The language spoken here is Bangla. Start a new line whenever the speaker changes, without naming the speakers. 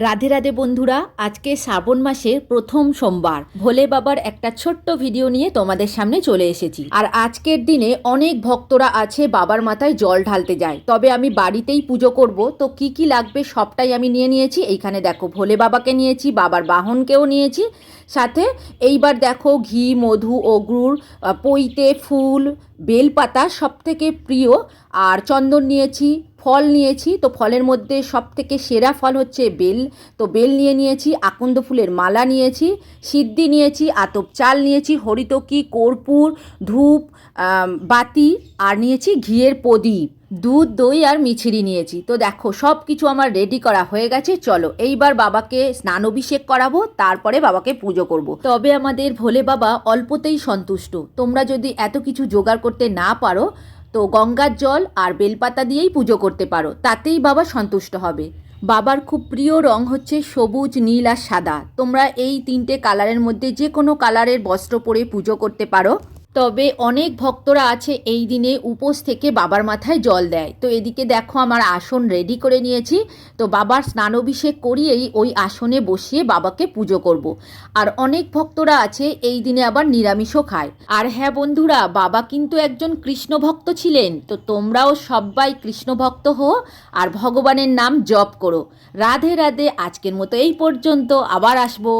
রাধে রাধে বন্ধুরা, আজকে শ্রাবণ মাসের প্রথম সোমবার ভোলে বাবার একটা ছোট্ট ভিডিও নিয়ে তোমাদের সামনে চলে এসেছি। আর আজকের দিনে অনেক ভক্তরা আছে বাবার মাথায় জল ঢালতে যায়, তবে আমি বাড়িতেই পুজো করব, তো কি কি লাগবে সবটাই আমি নিয়ে নিয়েছি। এইখানে দেখো ভোলে বাবাকে নিয়েছি, বাবার বাহনকেও নিয়েছি, সাথে এইবার দেখো ঘি, মধু ও গুড়, পৈতে ফুল, বেলপাতা সব থেকে প্রিয়, আর চন্দন নিয়েছি, ফল নিয়েছি। তো ফলের মধ্যে সব থেকে সেরা ফল হচ্ছে বেল, তো বেল নিয়েছি, আকন্দ ফুলের মালা নিয়েছি, সিদ্ধি নিয়েছি, আতপ চাল নিয়েছি, হরিতকি, কর্পূর, ধূপ, বাতি, আর নিয়েছি ঘিয়ের প্রদীপ, দুধ, দই আর মিছরি নিয়েছি। তো দেখো সব কিছু আমার রেডি করা হয়ে গেছে। চলো এইবার বাবাকে স্নান অভিষেক করাবো, তারপরে বাবাকে পুজো করব। তবে আমাদের ভোলে বাবা অল্পতেই সন্তুষ্ট। তোমরা যদি এত কিছু জোগাড় করতে না পারো তো গঙ্গার জল আর বেলপাতা দিয়েই পুজো করতে পারো, তাতেই বাবা সন্তুষ্ট হবে। বাবার খুব প্রিয় রং হচ্ছে সবুজ, নীল আর সাদা। তোমরা এই তিনটে কালারের মধ্যে যে কোনো কালারের বস্ত্র পরে পুজো করতে পারো। তবে অনেক ভক্তরা আছে এই দিনে উপোস থেকে বাবার মাথায় জল দেয়। তো এদিকে দেখো আমার আসন রেডি করে নিয়েছি। তো বাবার স্নানাভিষেক করিয়েই ওই আসনে বসিয়ে বাবাকে পুজো করব। আর অনেক ভক্তরা আছে এই দিনে আবার নিরামিষও খায়। আর হ্যাঁ বন্ধুরা, বাবা কিন্তু একজন কৃষ্ণ ভক্ত ছিলেন, তো তোমরাও সবাই কৃষ্ণ ভক্ত হও আর ভগবানের নাম জপ করো। রাধে রাধে। আজকের মতো এই পর্যন্ত, আবার আসবো।